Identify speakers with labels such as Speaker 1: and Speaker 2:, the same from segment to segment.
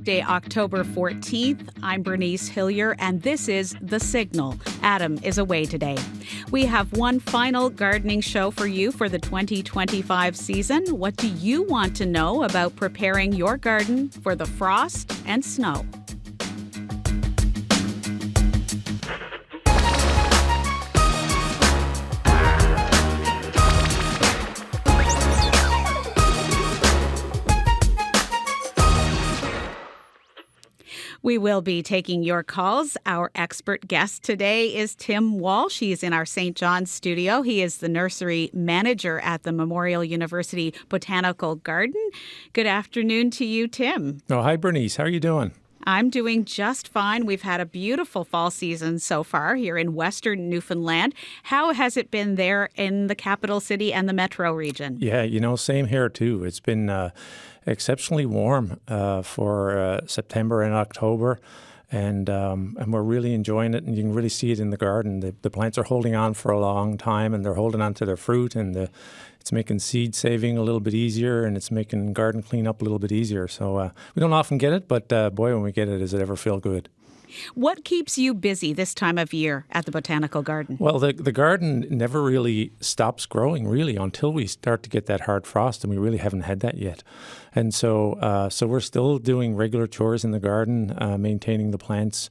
Speaker 1: Weekday, October 14th. I'm Bernice Hillier, and this is The Signal. Adam is away today. We have one final gardening show for you for the 2025 season. What do you want to know about preparing your garden for the frost and snow? We will be taking your calls. Our expert guest today is Tim Walsh. He is in our St. John's studio. He is the nursery manager at the Memorial University Botanical Garden. Good afternoon to you, Tim.
Speaker 2: Oh, hi, Bernice. How are you doing?
Speaker 1: I'm doing just fine. We've had a beautiful fall season so far here in western Newfoundland. How has it been there in the capital city and the metro region?
Speaker 2: Yeah, same here too. It's been exceptionally warm for September and October, and we're really enjoying it. And you can really see it in the garden. The plants are holding on for a long time, and they're holding on to their fruit, and it's making seed saving a little bit easier, and it's making garden cleanup a little bit easier. So we don't often get it, but boy, when we get it, does it ever feel good.
Speaker 1: What keeps you busy this time of year at the Botanical Garden?
Speaker 2: Well, the garden never really stops growing, really, until we start to get that hard frost, and we really haven't had that yet. And so we're still doing regular chores in the garden, maintaining the plants.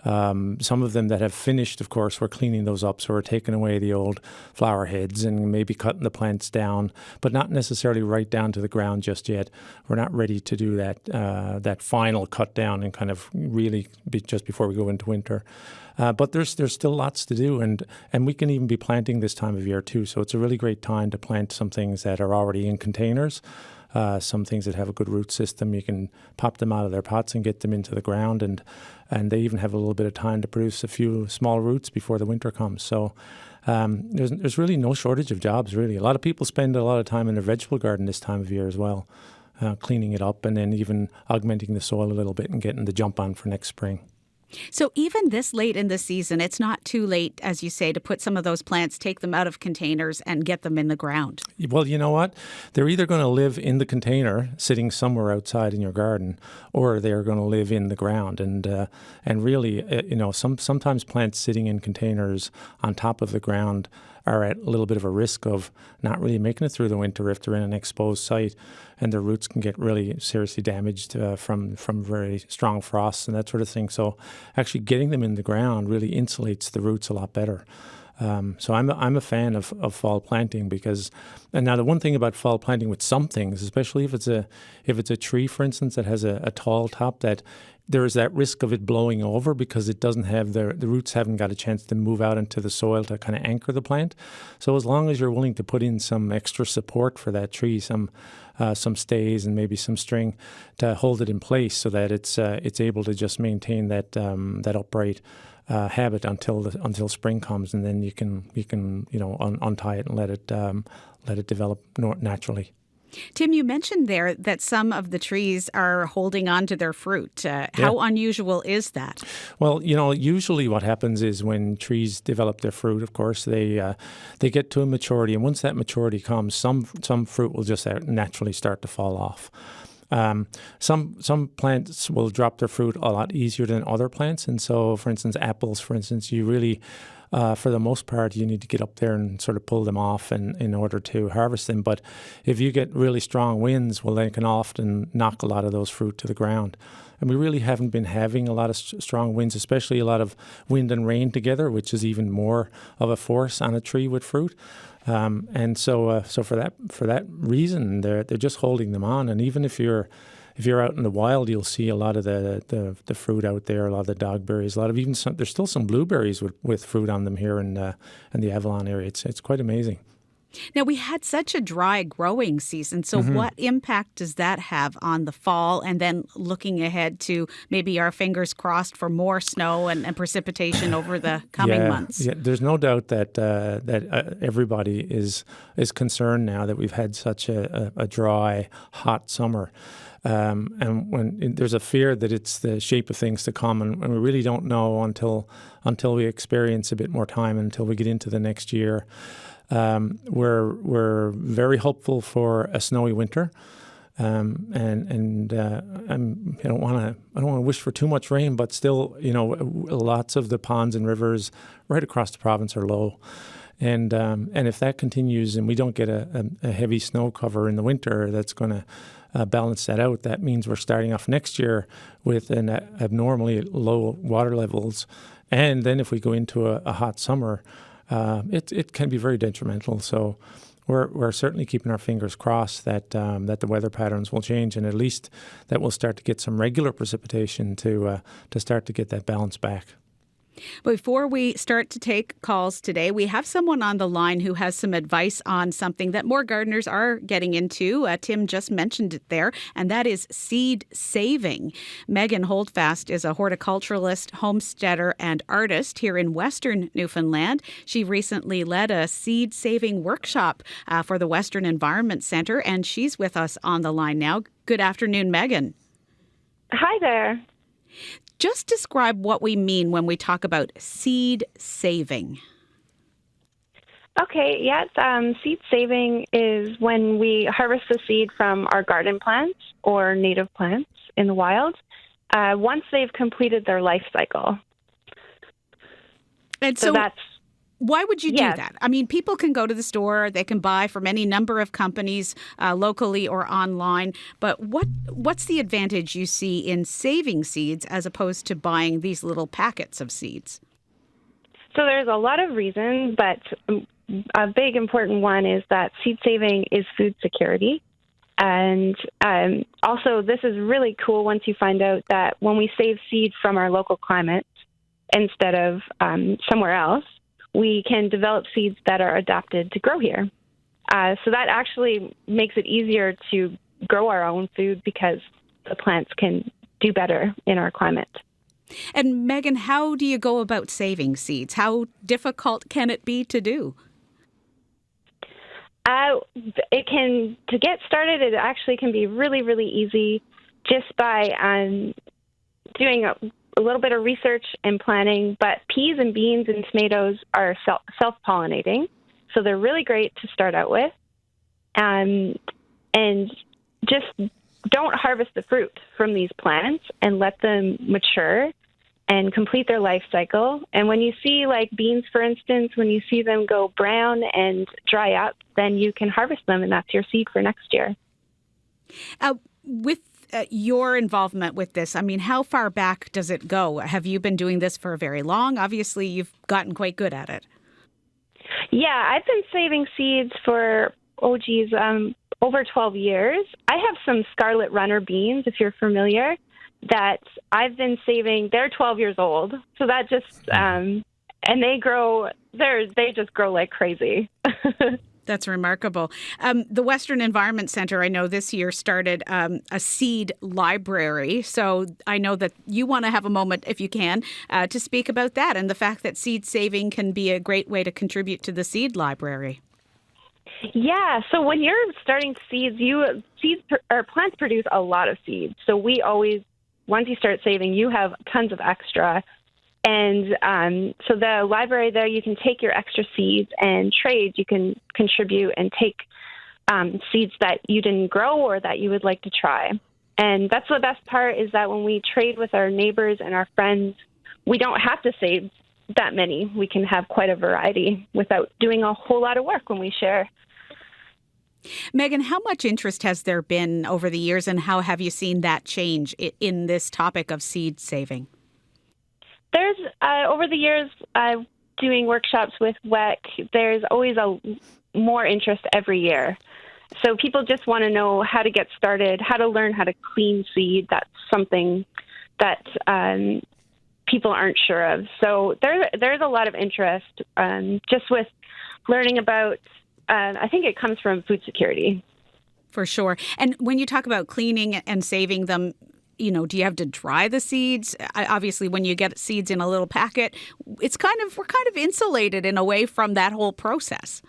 Speaker 2: Some of them that have finished, of course, we're cleaning those up. So we're taking away the old flower heads and maybe cutting the plants down, but not necessarily right down to the ground just yet. We're not ready to do that final cut down and kind of really just before we go into winter. But there's still lots to do, and we can even be planting this time of year too. So it's a really great time to plant some things that are already in containers. Some things that have a good root system, you can pop them out of their pots and get them into the ground, and they even have a little bit of time to produce a few small roots before the winter comes. So there's really no shortage of jobs, really. A lot of people spend a lot of time in their vegetable garden this time of year as well, cleaning it up and then even augmenting the soil a little bit and getting the jump on for next spring.
Speaker 1: So even this late in the season, it's not too late, as you say, to put some of those plants, take them out of containers and get them in the ground. Well,
Speaker 2: you know what? They're either going to live in the container sitting somewhere outside in your garden, or they're going to live in the ground. And really, sometimes plants sitting in containers on top of the ground are at a little bit of a risk of not really making it through the winter if they're in an exposed site, and their roots can get really seriously damaged from very strong frosts and that sort of thing. So actually getting them in the ground really insulates the roots a lot better. So I'm a fan of fall planting because, and now the one thing about fall planting with some things, especially if it's a tree, for instance, that has a tall top, that there is that risk of it blowing over because it doesn't have the roots haven't got a chance to move out into the soil to kind of anchor the plant. So as long as you're willing to put in some extra support for that tree, some stays and maybe some string to hold it in place so that it's able to just maintain that upright habit until spring comes, and then you can untie it and let it develop naturally.
Speaker 1: Tim, you mentioned there that some of the trees are holding on to their fruit. How unusual is that?
Speaker 2: Well, usually what happens is when trees develop their fruit, of course, they get to a maturity, and once that maturity comes, some fruit will just naturally start to fall off. Some plants will drop their fruit a lot easier than other plants, and so, for instance, apples, you really, for the most part, you need to get up there and sort of pull them off in order to harvest them. But if you get really strong winds, well, they can often knock a lot of those fruit to the ground. And we really haven't been having a lot of strong winds, especially a lot of wind and rain together, which is even more of a force on a tree with fruit. And so for that reason, they're just holding them on. And even if you're out in the wild, you'll see a lot of the fruit out there, a lot of the dogberries, there's still some blueberries with fruit on them here in the Avalon area. It's quite amazing.
Speaker 1: Now, we had such a dry growing season, so what impact does that have on the fall, and then looking ahead to maybe our fingers crossed for more snow and precipitation over the coming months?
Speaker 2: Yeah, there's no doubt that everybody is concerned now that we've had such a dry, hot summer. And when there's a fear that it's the shape of things to come, and we really don't know until we experience a bit more time, until we get into the next year. We're very hopeful for a snowy winter. I don't want to wish for too much rain, but still, lots of the ponds and rivers right across the province are low. And if that continues and we don't get a heavy snow cover in the winter, that's going to balance that out. That means we're starting off next year with an abnormally low water levels. And then if we go into a hot summer, it can be very detrimental. So we're certainly keeping our fingers crossed that the weather patterns will change, and at least that we'll start to get some regular precipitation to start to get that balance back.
Speaker 1: Before we start to take calls today, we have someone on the line who has some advice on something that more gardeners are getting into. Tim just mentioned it there, and that is seed saving. Megan Holdfast is a horticulturalist, homesteader, and artist here in Western Newfoundland. She recently led a seed saving workshop for the Western Environment Centre, and she's with us on the line now. Good afternoon, Megan.
Speaker 3: Hi there.
Speaker 1: Just describe what we mean when we talk about seed saving.
Speaker 3: Okay, seed saving is when we harvest the seed from our garden plants or native plants in the wild once they've completed their life cycle.
Speaker 1: And so that's... Why would you do that? I mean, people can go to the store, they can buy from any number of companies locally or online, but what's the advantage you see in saving seeds as opposed to buying these little packets of seeds?
Speaker 3: So there's a lot of reasons, but a big important one is that seed saving is food security. And also, this is really cool once you find out that when we save seed from our local climate instead of somewhere else, we can develop seeds that are adapted to grow here. So that actually makes it easier to grow our own food because the plants can do better in our climate.
Speaker 1: And Megan, how do you go about saving seeds? How difficult can it be to do? To get started, it actually can be really, really easy just by doing a little bit of research and planning, but peas and beans and tomatoes are self-pollinating, so they're really great to start out with. And just don't harvest the fruit from these plants and let them mature and complete their life cycle. And when you see, like beans, for instance, when you see them go brown and dry up, then you can harvest them, and that's your seed for next year. With your involvement with this, I mean, how far back does it go? Have you been doing this for very long? Obviously, you've gotten quite good at it.
Speaker 3: Yeah, I've been saving seeds for, over 12 years. I have some Scarlet Runner beans, if you're familiar, that I've been saving. They're 12 years old, so that just, and they just grow like crazy.
Speaker 1: That's remarkable. The Western Environment Centre, I know this year started a seed library. So I know that you want to have a moment, if you can, to speak about that and the fact that seed saving can be a great way to contribute to the seed library.
Speaker 3: Yeah. So when you're starting seeds, plants produce a lot of seeds. So we always, once you start saving, you have tons of extra. And so the library there, you can take your extra seeds and trade. You can contribute and take seeds that you didn't grow or that you would like to try. And that's the best part, is that when we trade with our neighbors and our friends, we don't have to save that many. We can have quite a variety without doing a whole lot of work when we share.
Speaker 1: Megan, how much interest has there been over the years, and how have you seen that change in this topic of seed saving?
Speaker 3: There's, over the years, doing workshops with WEC, there's always more interest every year. So people just want to know how to get started, how to learn how to clean seed. That's something that people aren't sure of. So there's a lot of interest just with learning about, I think it comes from food security.
Speaker 1: For sure. And when you talk about cleaning and saving them, do you have to dry the seeds? Obviously, when you get seeds in a little packet, we're kind of insulated in a way from that whole process.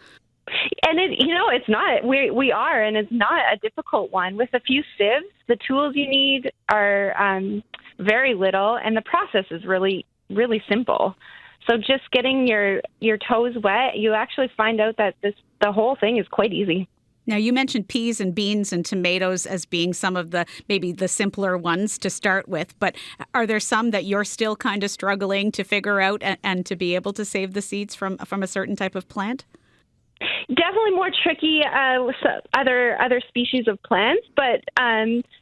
Speaker 3: And it's not. We are, and it's not a difficult one. With a few sieves, the tools you need are very little, and the process is really, really simple. So just getting your toes wet, you actually find out that the whole thing is quite easy.
Speaker 1: Now, you mentioned peas and beans and tomatoes as being some of maybe the simpler ones to start with, but are there some that you're still kind of struggling to figure out and to be able to save the seeds from a certain type of plant?
Speaker 3: Definitely more tricky with other species of plants, but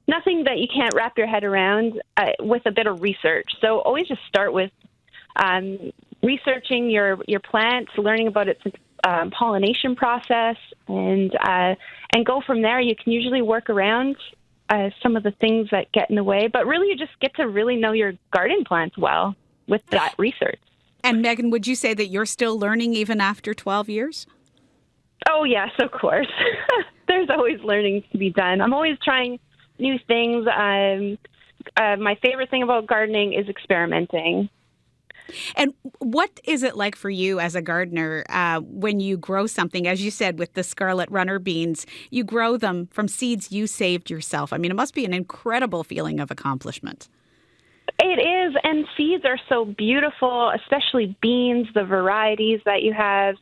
Speaker 3: nothing that you can't wrap your head around with a bit of research. So always just start with researching your plants, learning about its pollination process, and go from there. You can usually work around some of the things that get in the way, but really you just get to really know your garden plants well with that research.
Speaker 1: And Megan, would you say that you're still learning even after 12 years?
Speaker 3: Oh, yes, of course. There's always learning to be done. I'm always trying new things. My favorite thing about gardening is experimenting.
Speaker 1: And what is it like for you as a gardener when you grow something? As you said, with the scarlet runner beans, you grow them from seeds you saved yourself. I mean, it must be an incredible feeling of accomplishment.
Speaker 3: It is, and seeds are so beautiful, especially beans, the varieties that you have.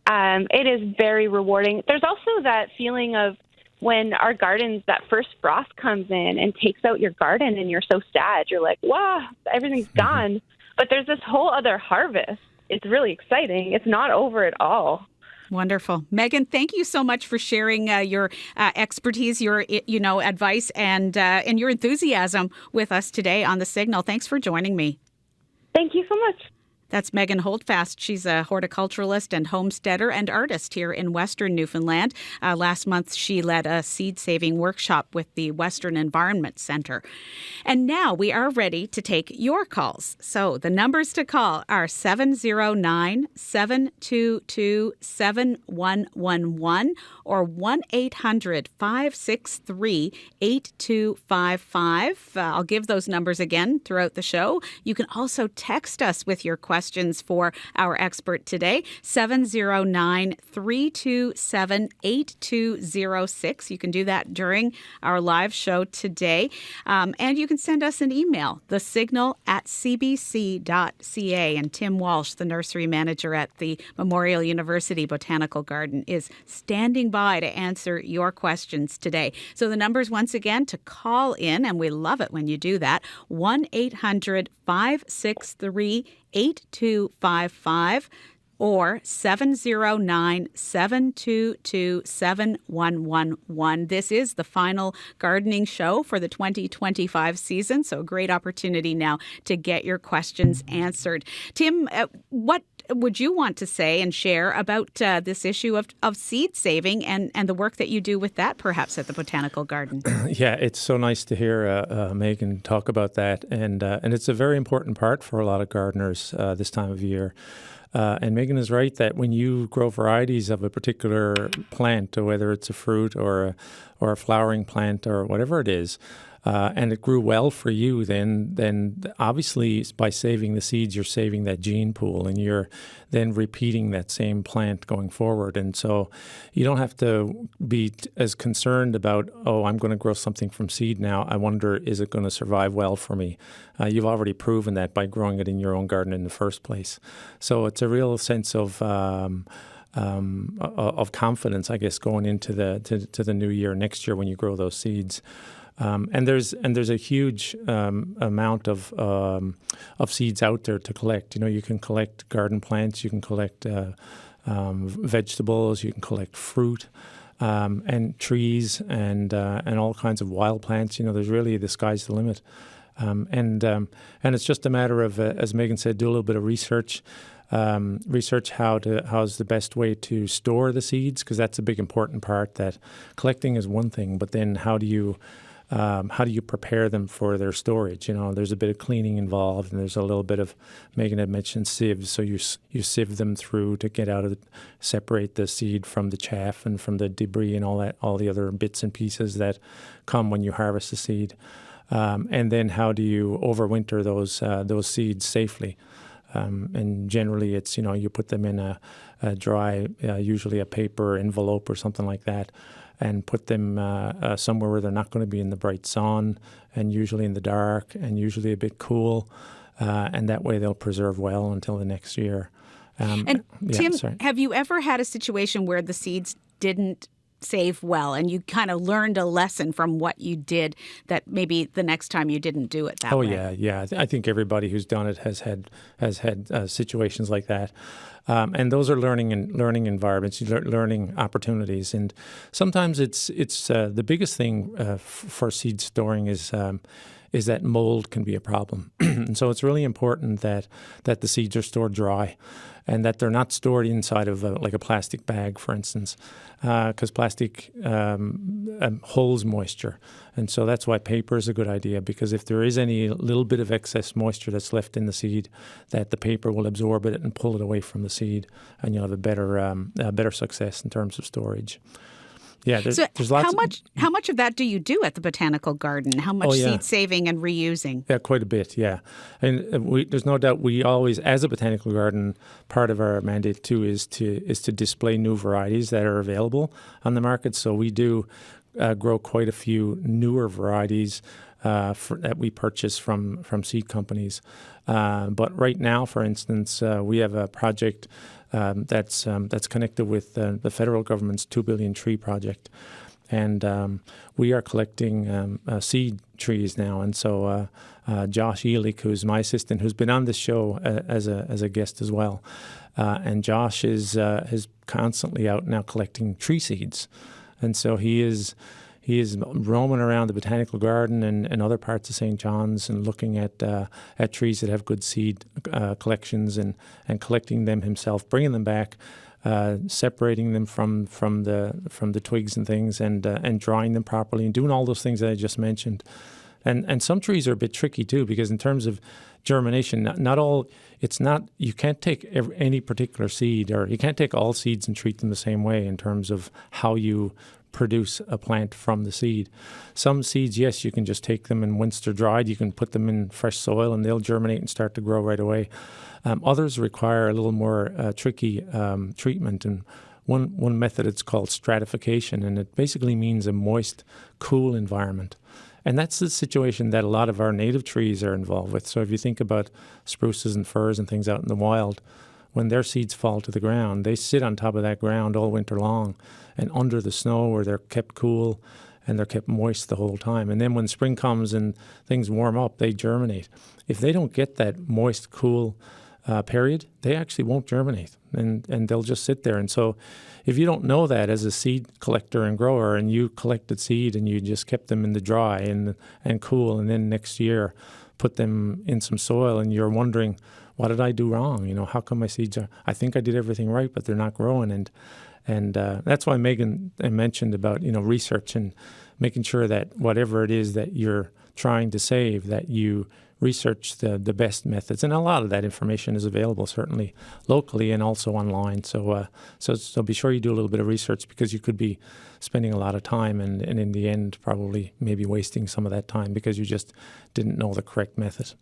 Speaker 3: It is very rewarding. There's also that feeling of when our gardens, that first frost comes in and takes out your garden and you're so sad. You're like, wow, everything's gone. But there's this whole other harvest. It's really exciting. It's not over at all.
Speaker 1: Wonderful. Megan, thank you so much for sharing your expertise, your advice, and your enthusiasm with us today on The Signal. Thanks for joining me.
Speaker 3: Thank you so much.
Speaker 1: That's Megan Holdfast. She's a horticulturalist and homesteader and artist here in Western Newfoundland. Last month, she led a seed-saving workshop with the Western Environment Centre. And now we are ready to take your calls. So the numbers to call are 709-722-7111 or 1-800-563-8255. I'll give those numbers again throughout the show. You can also text us with your questions for our expert today, 709-327-8206. You can do that during our live show today. And you can send us an email, thesignal@cbc.ca. And Tim Walsh, the nursery manager at the Memorial University Botanical Garden, is standing by to answer your questions today. So the numbers once again to call in, and we love it when you do that, 1-800-563-8255 or 709-722-7111. This is the final gardening show for the 2025 season, so a great opportunity now to get your questions answered. Tim, what would you want to say and share about this issue of seed saving and the work that you do with that, perhaps at the Botanical Garden?
Speaker 2: Yeah, it's so nice to hear Megan talk about that, and it's a very important part for a lot of gardeners this time of year. And Megan is right that when you grow varieties of a particular plant, or whether it's a fruit or a flowering plant or whatever it is, and it grew well for you, then obviously by saving the seeds, you're saving that gene pool, and you're then repeating that same plant going forward. And so you don't have to be as concerned about, oh, I'm going to grow something from seed now. I wonder, is it going to survive well for me? You've already proven that by growing it in your own garden in the first place. So it's a real sense of confidence, I guess, going into the new year next year when you grow those seeds. And there's a huge amount of seeds out there to collect. You know, you can collect garden plants, you can collect vegetables, you can collect fruit, and trees, and all kinds of wild plants. You know, there's really, the sky's the limit. And it's just a matter of, as Megan said, do a little bit of research. Research how's the best way to store the seeds, because that's a big important part. That collecting is one thing, but then how do you prepare them for their storage? You know, there's a bit of cleaning involved, and there's a little bit of, Megan had mentioned sieves, so you sieve them through to get out of separate the seed from the chaff and from the debris and all the other bits and pieces that come when you harvest the seed. And then how do you overwinter those seeds safely? And generally, it's, you know, you put them in a dry, usually a paper envelope or something like that, and put them somewhere where they're not going to be in the bright sun, and usually in the dark, and usually a bit cool, and that way they'll preserve well until the next year.
Speaker 1: And Tim, have you ever had a situation where the seeds didn't save well, and you kind of learned a lesson from what you did that maybe the next time you didn't do it that way.
Speaker 2: Yeah. I think everybody who's done it has had situations like that, and those are learning environments, learning opportunities, and sometimes it's the biggest thing for seed storing is that mold can be a problem, and so it's really important that the seeds are stored dry, and that they're not stored inside of like a plastic bag, for instance, because plastic holds moisture. And so that's why paper is a good idea, because if there is any little bit of excess moisture that's left in the seed, that the paper will absorb it and pull it away from the seed, and you'll have a better success in terms of storage. Yeah, there's lots.
Speaker 1: How much of that do you do at the botanical garden? How much seed saving and reusing?
Speaker 2: Yeah, quite a bit. Yeah, and there's no doubt we always, as a botanical garden, part of our mandate too is to display new varieties that are available on the market. So we do grow quite a few newer varieties that we purchase from seed companies. But right now, for instance, we have a project that's connected with the federal government's 2 billion tree project, and we are collecting seed trees now. And so Josh Elick, who's my assistant, who's been on this show as a guest as well, and Josh is constantly out now collecting tree seeds, and so he is roaming around the botanical garden and other parts of St. John's and looking at trees that have good seed collections and collecting them himself, bringing them back, separating them from the twigs and things, and drying them properly and doing all those things that I just mentioned. And some trees are a bit tricky too, because in terms of germination, you can't take any particular seed, or you can't take all seeds and treat them the same way in terms of how you produce a plant from the seed. Some seeds, yes, you can just take them, and once they're dried, you can put them in fresh soil and they'll germinate and start to grow right away. Others require a little more tricky treatment, and one method, it's called stratification, and it basically means a moist, cool environment. And that's the situation that a lot of our native trees are involved with. So if you think about spruces and firs and things out in the wild, when their seeds fall to the ground, they sit on top of that ground all winter long and under the snow, where they're kept cool and they're kept moist the whole time. And then when spring comes and things warm up, they germinate. If they don't get that moist, cool period, they actually won't germinate, and they'll just sit there. And so if you don't know that as a seed collector and grower, and you collected seed and you just kept them in the dry and cool, and then next year put them in some soil, and you're wondering, what did I do wrong? How come my seeds I think I did everything right, but they're not growing. And that's why Megan mentioned about, research and making sure that whatever it is that you're trying to save, that you research the best methods. And a lot of that information is available certainly locally and also online. So be sure you do a little bit of research, because you could be spending a lot of time and in the end probably maybe wasting some of that time because you just didn't know the correct method.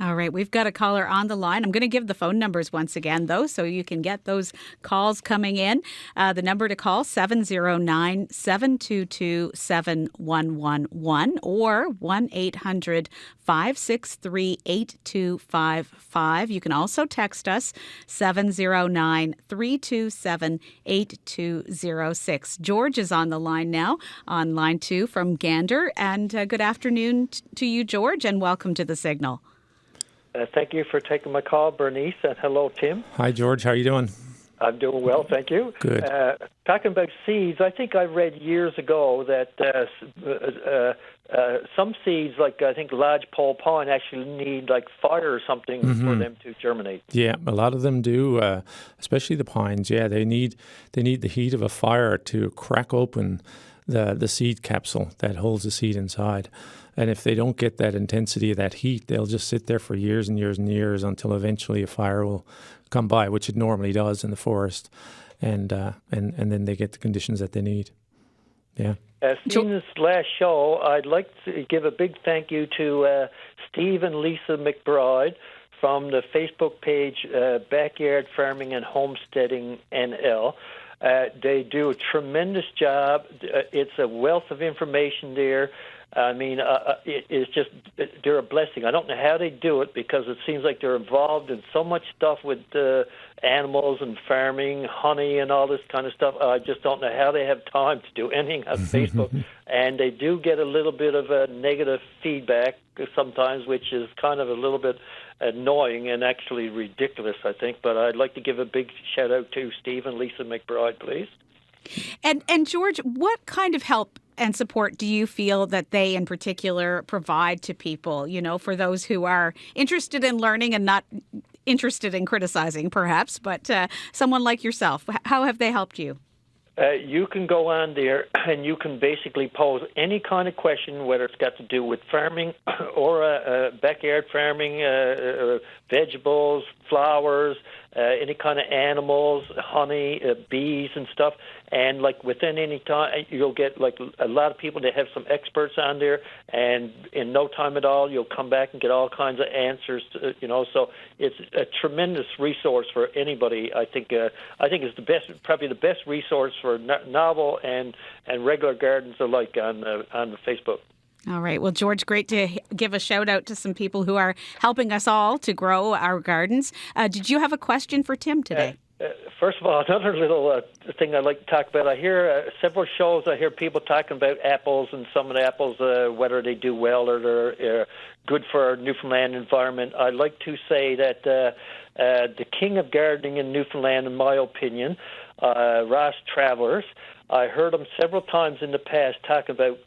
Speaker 1: All right, we've got a caller on the line. I'm going to give the phone numbers once again, though, so you can get those calls coming in. The number to call, 709-722-7111 or 1-800-563-8255. You can also text us, 709-327-8206. George is on the line now, on line 2 from Gander. And good afternoon to you, George, and welcome to The Signal.
Speaker 4: Thank you for taking my call, Bernice, and hello, Tim.
Speaker 2: Hi, George. How are you doing?
Speaker 4: I'm doing well, thank you.
Speaker 2: Good.
Speaker 4: Talking about seeds, I think I read years ago that some seeds, like I think lodgepole pine, actually need like fire or something for them to germinate.
Speaker 2: Yeah, a lot of them do, especially the pines. Yeah, they need the heat of a fire to crack open the seed capsule that holds the seed inside. And if they don't get that intensity of that heat, they'll just sit there for years and years and years until eventually a fire will come by, which it normally does in the forest, and then they get the conditions that they need. Yeah.
Speaker 4: Seeing this last show, I'd like to give a big thank you to Steve and Lisa McBride from the Facebook page Backyard Farming and Homesteading NL. They do a tremendous job. It's a wealth of information there. I mean, it's just, they're a blessing. I don't know how they do it because it seems like they're involved in so much stuff with animals and farming, honey and all this kind of stuff. I just don't know how they have time to do anything on Facebook. And they do get a little bit of a negative feedback sometimes, which is kind of a little bit annoying and actually ridiculous, I think. But I'd like to give a big shout out to Steve and Lisa McBride, please.
Speaker 1: And George, what kind of help and support do you feel that they in particular provide to people, for those who are interested in learning and not interested in criticizing, perhaps, but someone like yourself? How have they helped you?
Speaker 4: You can go on there and you can basically pose any kind of question, whether it's got to do with farming or backyard farming, vegetables, flowers, any kind of animals, honey, bees and stuff. And like within any time, you'll get like a lot of people that have some experts on there, and in no time at all, you'll come back and get all kinds of answers. So it's a tremendous resource for anybody. I think it's probably the best resource for novel and regular gardens alike on Facebook.
Speaker 1: All right. Well, George, great to give a shout out to some people who are helping us all to grow our gardens. Did you have a question for Tim today?
Speaker 4: First of all, another little thing I'd like to talk about. I hear several shows, I hear people talking about apples and some of the apples, whether they do well or they're good for our Newfoundland environment. I'd like to say that the king of gardening in Newfoundland, in my opinion, Ross Travers, I heard him several times in the past talk about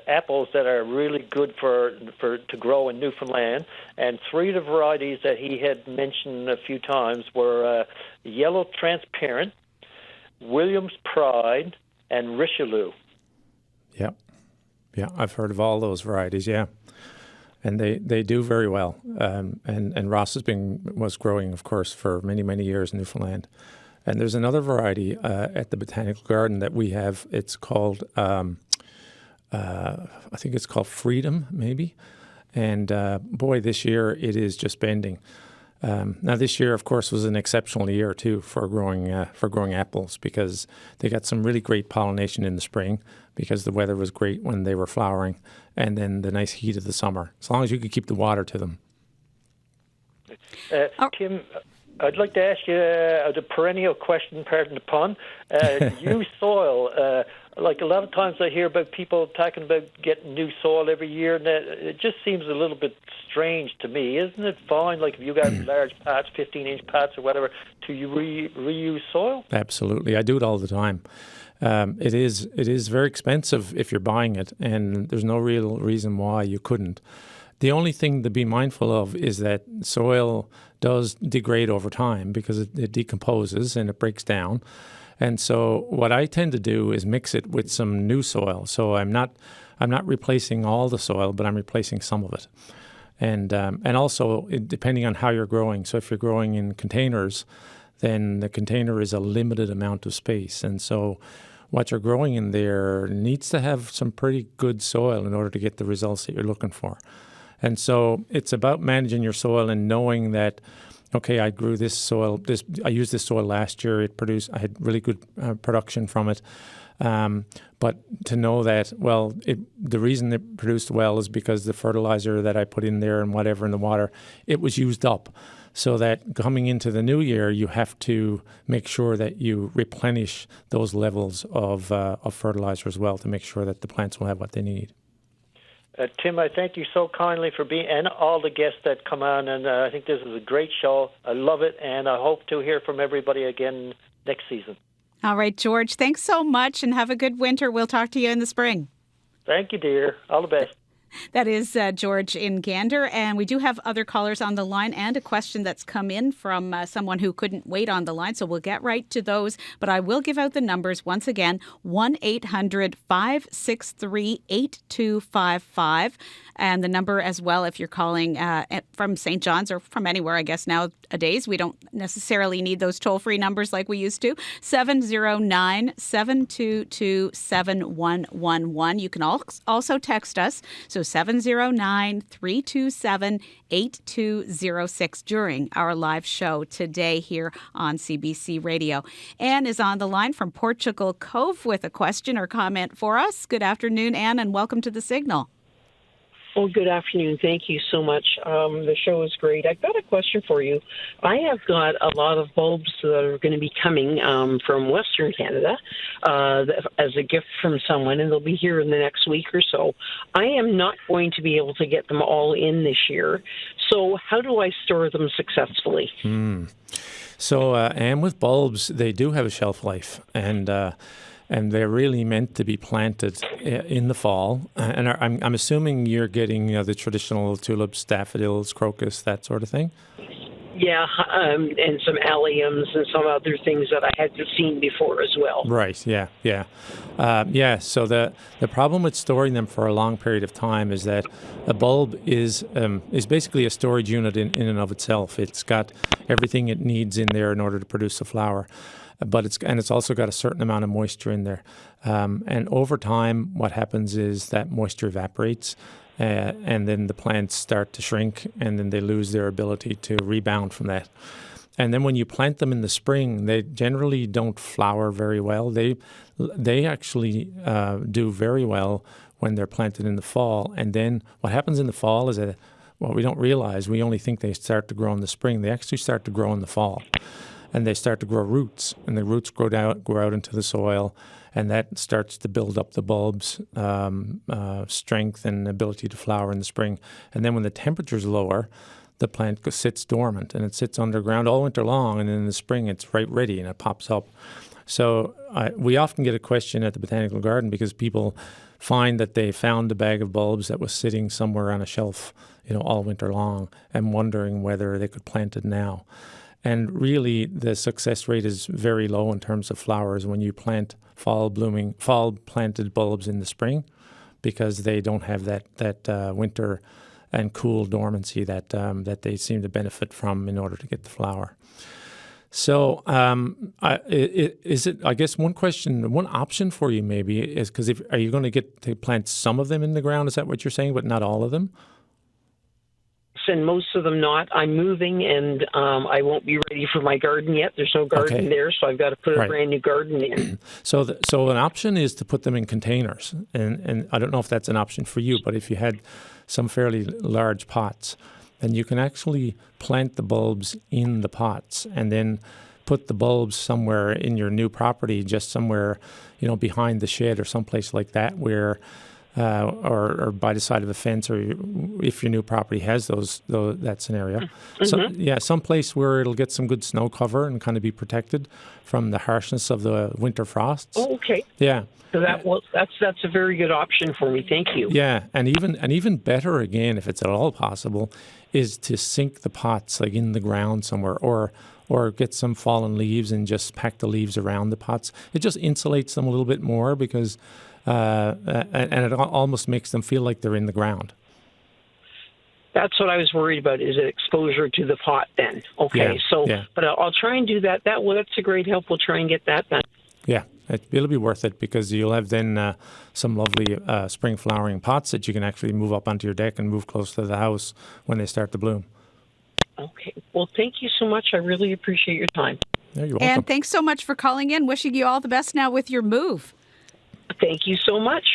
Speaker 4: apples that are really good to grow in Newfoundland. And three of the varieties that he had mentioned a few times were Yellow Transparent, William's Pride, and Richelieu.
Speaker 2: Yeah, I've heard of all those varieties. Yeah, and they do very well. And Ross was growing, of course, for many years in Newfoundland. And there's another variety at the Botanical Garden that we have. It's called, I think it's called Freedom, maybe. And boy, this year it is just bending. Now, this year, of course, was an exceptional year too for growing apples, because they got some really great pollination in the spring because the weather was great when they were flowering, and then the nice heat of the summer. As long as you could keep the water to them.
Speaker 4: Tim, I'd like to ask you the perennial question, pardon the pun. New soil. Like a lot of times I hear about people talking about getting new soil every year, and it just seems a little bit strange to me. Isn't it fine, like if you got large pots, 15-inch pots or whatever, to reuse soil?
Speaker 2: Absolutely. I do it all the time. It is very expensive if you're buying it, and there's no real reason why you couldn't. The only thing to be mindful of is that soil does degrade over time because it decomposes and it breaks down. And so what I tend to do is mix it with some new soil. So I'm not replacing all the soil, but I'm replacing some of it. And also depending on how you're growing. So if you're growing in containers, then the container is a limited amount of space. And so what you're growing in there needs to have some pretty good soil in order to get the results that you're looking for. And so it's about managing your soil and knowing that, okay, I grew this soil. I used this soil last year. I had really good production from it. But to know that, well, the reason it produced well is because the fertilizer that I put in there and whatever in the water, it was used up. So that coming into the new year, you have to make sure that you replenish those levels of fertilizer as well to make sure that the plants will have what they need.
Speaker 4: Tim, I thank you so kindly for being, and all the guests that come on, and I think this is a great show. I love it, and I hope to hear from everybody again next season.
Speaker 1: All right, George, thanks so much, and have a good winter. We'll talk to you in the spring.
Speaker 4: Thank you, dear. All the best.
Speaker 1: That is George in Gander, and we do have other callers on the line and a question that's come in from someone who couldn't wait on the line, so we'll get right to those. But I will give out the numbers once again, 1-800-563-8255, and the number as well if you're calling from St. John's or from anywhere, I guess nowadays. We don't necessarily need those toll-free numbers like we used to. 709-722-7111. You can also text us. So 709-327-8206 during our live show today here on CBC Radio. Anne is on the line from Portugal Cove with a question or comment for us. Good afternoon, Anne, and welcome to The Signal.
Speaker 5: Well, good afternoon. Thank you so much. The show is great. I've got a question for you. I have got a lot of bulbs that are going to be coming from Western Canada as a gift from someone, and they'll be here in the next week or so. I am not going to be able to get them all in this year. So how do I store them successfully?
Speaker 2: So, and with bulbs, they do have a shelf life, and they're really meant to be planted in the fall. And I'm assuming you're getting the traditional tulips, daffodils, crocus, that sort of thing?
Speaker 5: Yeah, and some alliums and some other things that I hadn't seen before as well.
Speaker 2: Right, yeah. So the problem with storing them for a long period of time is that a bulb is basically a storage unit in and of itself. It's got everything it needs in there in order to produce a flower. But it's also got a certain amount of moisture in there. And over time, what happens is that moisture evaporates, and then the plants start to shrink, and then they lose their ability to rebound from that. And then when you plant them in the spring, they generally don't flower very well. They actually do very well when they're planted in the fall. And then what happens in the fall is that, well, we don't realize, we only think they start to grow in the spring. They actually start to grow in the fall. And they start to grow roots, and the roots grow out into the soil, and that starts to build up the bulb's strength and ability to flower in the spring. And then when the temperature's lower, the plant sits dormant, and it sits underground all winter long, and then in the spring it's right ready, and it pops up. So we often get a question at the Botanical Garden because people find that they found a bag of bulbs that was sitting somewhere on a shelf, all winter long, and wondering whether they could plant it now. And really, the success rate is very low in terms of flowers when you plant fall planted bulbs in the spring, because they don't have that winter and cool dormancy that they seem to benefit from in order to get the flower. So, I guess one option for you maybe is, because are you going to get to plant some of them in the ground? Is that what you're saying, but not all of them?
Speaker 5: And most of them not. I'm moving, and I won't be ready for my garden yet. There's no garden there, so I've got to put a brand new garden in. So
Speaker 2: an option is to put them in containers, and I don't know if that's an option for you, but if you had some fairly large pots, then you can actually plant the bulbs in the pots, and then put the bulbs somewhere in your new property, just somewhere, behind the shed or someplace like that, where or by the side of a fence, or if your new property has that scenario. Mm-hmm. So, someplace where it'll get some good snow cover and kind of be protected from the harshness of the winter frosts.
Speaker 5: Oh, okay.
Speaker 2: Yeah.
Speaker 5: So that's a very good option for me. Thank you.
Speaker 2: Yeah, and even better again, if it's at all possible, is to sink the pots like in the ground somewhere, or get some fallen leaves and just pack the leaves around the pots. It just insulates them a little bit more because. And it almost makes them feel like they're in the ground.
Speaker 5: That's what I was worried about, is exposure to the pot then. Okay, but I'll try and do that. That's a great help. We'll try and get that done.
Speaker 2: Yeah, it'll be worth it, because you'll have then some lovely spring flowering pots that you can actually move up onto your deck and move close to the house when they start to bloom.
Speaker 5: Okay, well, thank you so much. I really appreciate your time.
Speaker 2: Yeah, you're welcome.
Speaker 1: And thanks so much for calling in. Wishing you all the best now with your move.
Speaker 5: Thank you so much.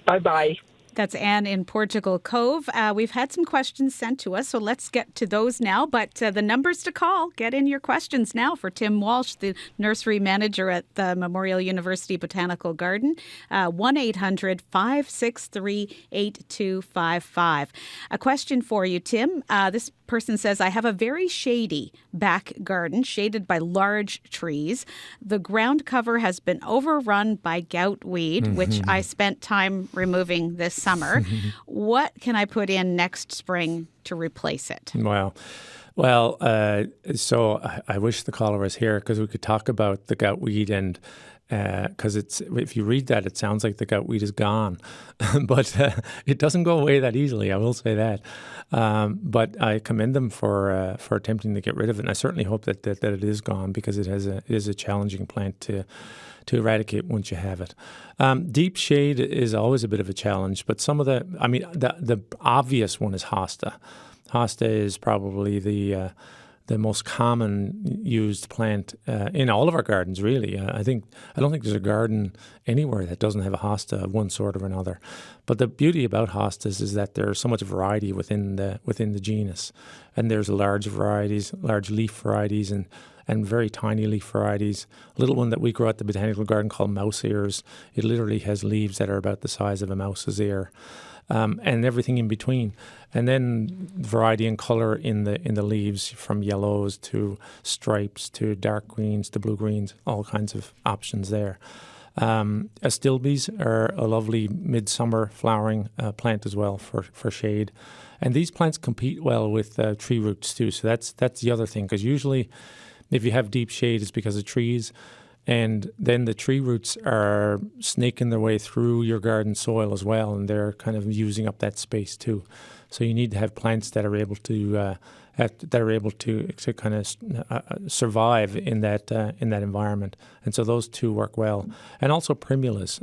Speaker 5: Bye-bye.
Speaker 1: That's Anne in Portugal Cove. We've had some questions sent to us, so let's get to those now. But the numbers to call, get in your questions now for Tim Walsh, the nursery manager at the Memorial University Botanical Garden. 1-800-563-8255. A question for you, Tim. This person says, I have a very shady back garden, shaded by large trees. The ground cover has been overrun by gout weed, which I spent time removing this summer. What can I put in next spring to replace it?
Speaker 2: Wow. Well, so I wish the caller was here, because we could talk about the gout weed, and because if you read that, it sounds like the gout weed is gone, but it doesn't go away that easily. I will say that. But I commend them for attempting to get rid of it, and I certainly hope that it is gone, because it is a challenging plant to eradicate once you have it. Deep shade is always a bit of a challenge, but the obvious one is hosta. Hosta is probably the the most common used plant in all of our gardens, really. I don't think there's a garden anywhere that doesn't have a hosta of one sort or another. But the beauty about hostas is that there's so much variety within the genus, and there's large leaf varieties, and very tiny leaf varieties. A little one that we grow at the botanical garden called mouse ears. It literally has leaves that are about the size of a mouse's ear. And everything in between, and then variety in color in the leaves, from yellows to stripes to dark greens to blue greens, all kinds of options there. Astilbes are a lovely midsummer flowering plant as well for shade, and these plants compete well with tree roots too. So that's the other thing, because usually if you have deep shade, it's because of trees. And then the tree roots are snaking their way through your garden soil as well, and they're kind of using up that space too. So you need to have plants that are able to kind of survive in that environment. And so those two work well. And also primulas,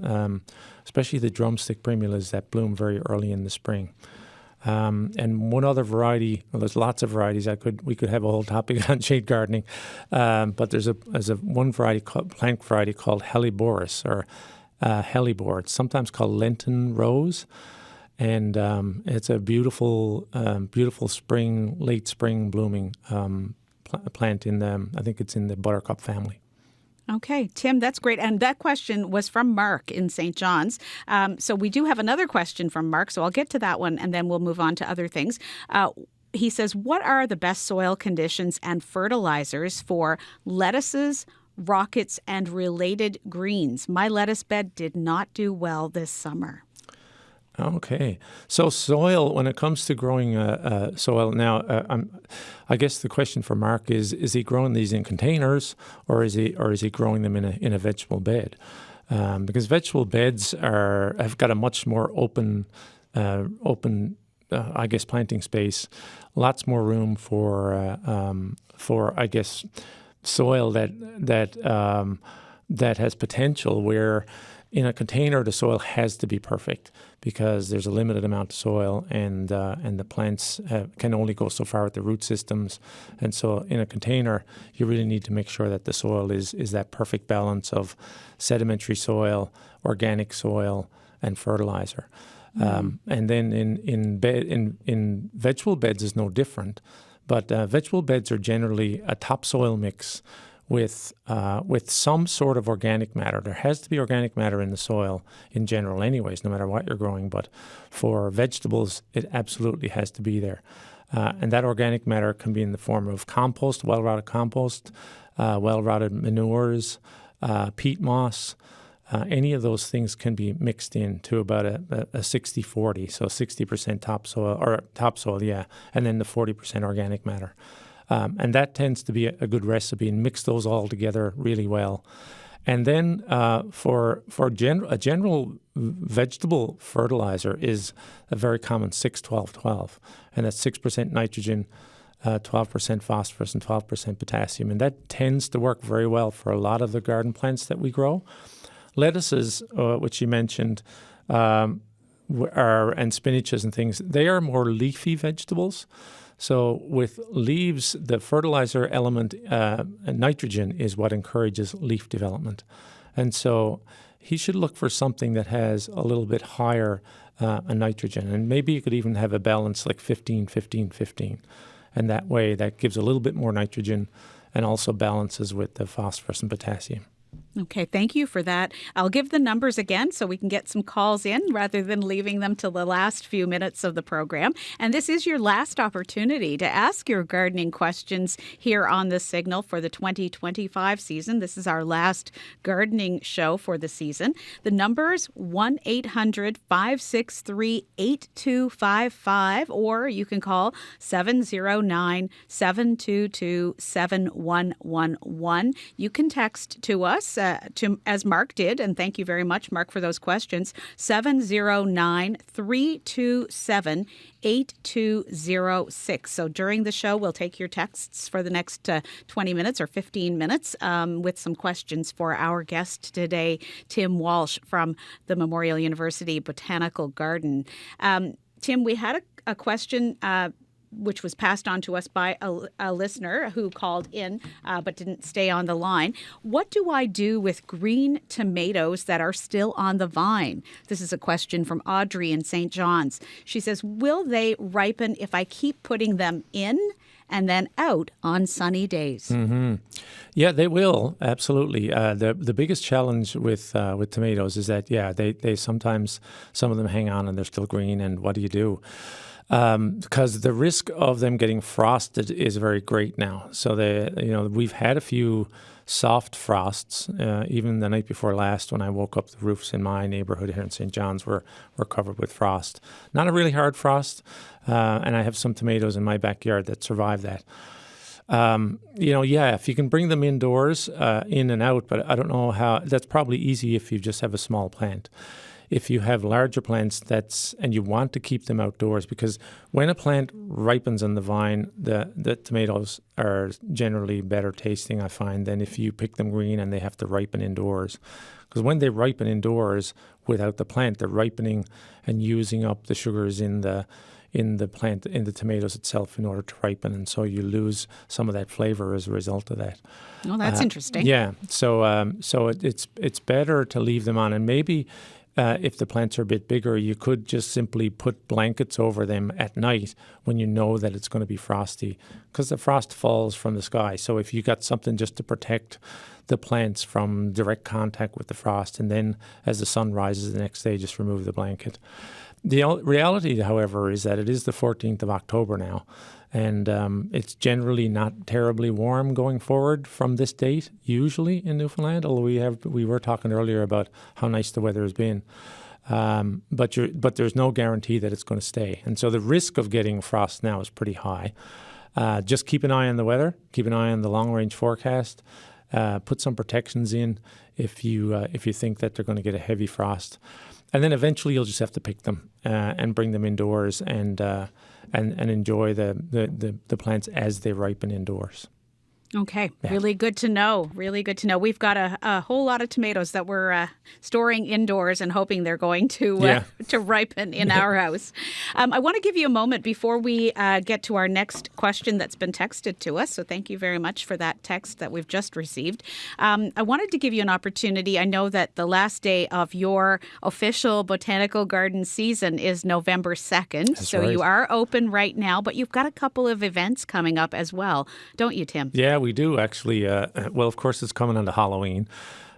Speaker 2: especially the drumstick primulas that bloom very early in the spring. And one other variety, well, there's lots of varieties. We could have a whole topic on shade gardening, but there's one plant variety called Helleborus, or hellebore. It's sometimes called Lenten rose, and it's a beautiful late spring blooming plant I think it's in the buttercup family.
Speaker 1: Okay, Tim, that's great. And that question was from Mark in St. John's. So we do have another question from Mark, so I'll get to that one and then we'll move on to other things. He says, what are the best soil conditions and fertilizers for lettuces, rockets, and related greens? My lettuce bed did not do well this summer.
Speaker 2: Okay. So soil, when it comes to growing soil, now I guess the question for Mark is he growing these in containers, or is he growing them in a vegetable bed? Because vegetable beds have got a much more open I guess planting space, lots more room for I guess soil that has potential, where in a container the soil has to be perfect because there's a limited amount of soil, and the plants can only go so far with the root systems. And so in a container, you really need to make sure that the soil is that perfect balance of sedimentary soil, organic soil, and fertilizer. And then in vegetable beds is no different, but vegetable beds are generally a topsoil mix with some sort of organic matter. There has to be organic matter in the soil in general anyways, no matter what you're growing, but for vegetables, it absolutely has to be there. And that organic matter can be in the form of compost, well-rotted compost, well-rotted manures, peat moss. Any of those things can be mixed in to about a 60-40, so 60% topsoil, yeah, and then the 40% organic matter. And that tends to be a good recipe, and mix those all together really well. And then for a general vegetable fertilizer is a very common 6-12-12, and that's 6% nitrogen, 12% phosphorus, and 12% potassium. And that tends to work very well for a lot of the garden plants that we grow. Lettuces, which you mentioned, and spinaches and things, they are more leafy vegetables. So with leaves, the fertilizer element, nitrogen, is what encourages leaf development. And so he should look for something that has a little bit higher nitrogen. And maybe you could even have a balance like 15-15-15. And that way, that gives a little bit more nitrogen and also balances with the phosphorus and potassium.
Speaker 1: Okay, thank you for that. I'll give the numbers again so we can get some calls in rather than leaving them till the last few minutes of the program. And this is your last opportunity to ask your gardening questions here on the Signal for the 2025 season. This is our last gardening show for the season. The numbers 1-800-563-8255, or you can call 709-722-7111. You can text to us as Mark did, and thank you very much, Mark, for those questions, 709-327-8206. So during the show, we'll take your texts for the next 20 minutes or 15 minutes with some questions for our guest today, Tim Walsh from the Memorial University Botanical Garden. Tim, we had a question which was passed on to us by a listener who called in but didn't stay on the line. What do I do with green tomatoes that are still on the vine? This is a question from Audrey in St. John's. She says, will they ripen if I keep putting them in and then out on sunny days?
Speaker 2: Mm-hmm. Yeah, they will, absolutely. The biggest challenge with tomatoes is that, they sometimes, some of them hang on and they're still green, and what do you do? Because the risk of them getting frosted is very great now. So we've had a few soft frosts. Even the night before last, when I woke up, the roofs in my neighborhood here in St. John's were covered with frost. Not a really hard frost, and I have some tomatoes in my backyard that survived that. If you can bring them indoors, in and out, but I don't know how. That's probably easy if you just have a small plant. If you have larger plants, and you want to keep them outdoors, because when a plant ripens on the vine, the tomatoes are generally better tasting, I find, than if you pick them green and they have to ripen indoors. Because when they ripen indoors without the plant, they're ripening and using up the sugars in the plant, in the tomatoes itself, in order to ripen, and so you lose some of that flavor as a result of that.
Speaker 1: Oh, that's interesting.
Speaker 2: Yeah, so it's better to leave them on, and maybe. If the plants are a bit bigger, you could just simply put blankets over them at night when you know that it's going to be frosty, because the frost falls from the sky. So if you got something just to protect the plants from direct contact with the frost, and then as the sun rises the next day, just remove the blanket. The reality, however, is that it is the 14th of October now, and it's generally not terribly warm going forward from this date, usually in Newfoundland, although we were talking earlier about how nice the weather has been. But there's no guarantee that it's going to stay. And so the risk of getting frost now is pretty high. Just keep an eye on the weather, keep an eye on the long-range forecast, put some protections in if you think that they're going to get a heavy frost. And then eventually you'll just have to pick them and bring them indoors and enjoy the plants as they ripen indoors.
Speaker 1: Okay, really good to know. Really good to know. We've got a whole lot of tomatoes that we're storing indoors and hoping they're going to ripen in our house. I want to give you a moment before we get to our next question that's been texted to us. So thank you very much for that text that we've just received. I wanted to give you an opportunity. I know that the last day of your official botanical garden season is November 2nd.
Speaker 2: That's
Speaker 1: so
Speaker 2: right.
Speaker 1: You are open right now, but you've got a couple of events coming up as well, don't you, Tim?
Speaker 2: Yeah, we do actually. Well, of course, it's coming on to Halloween,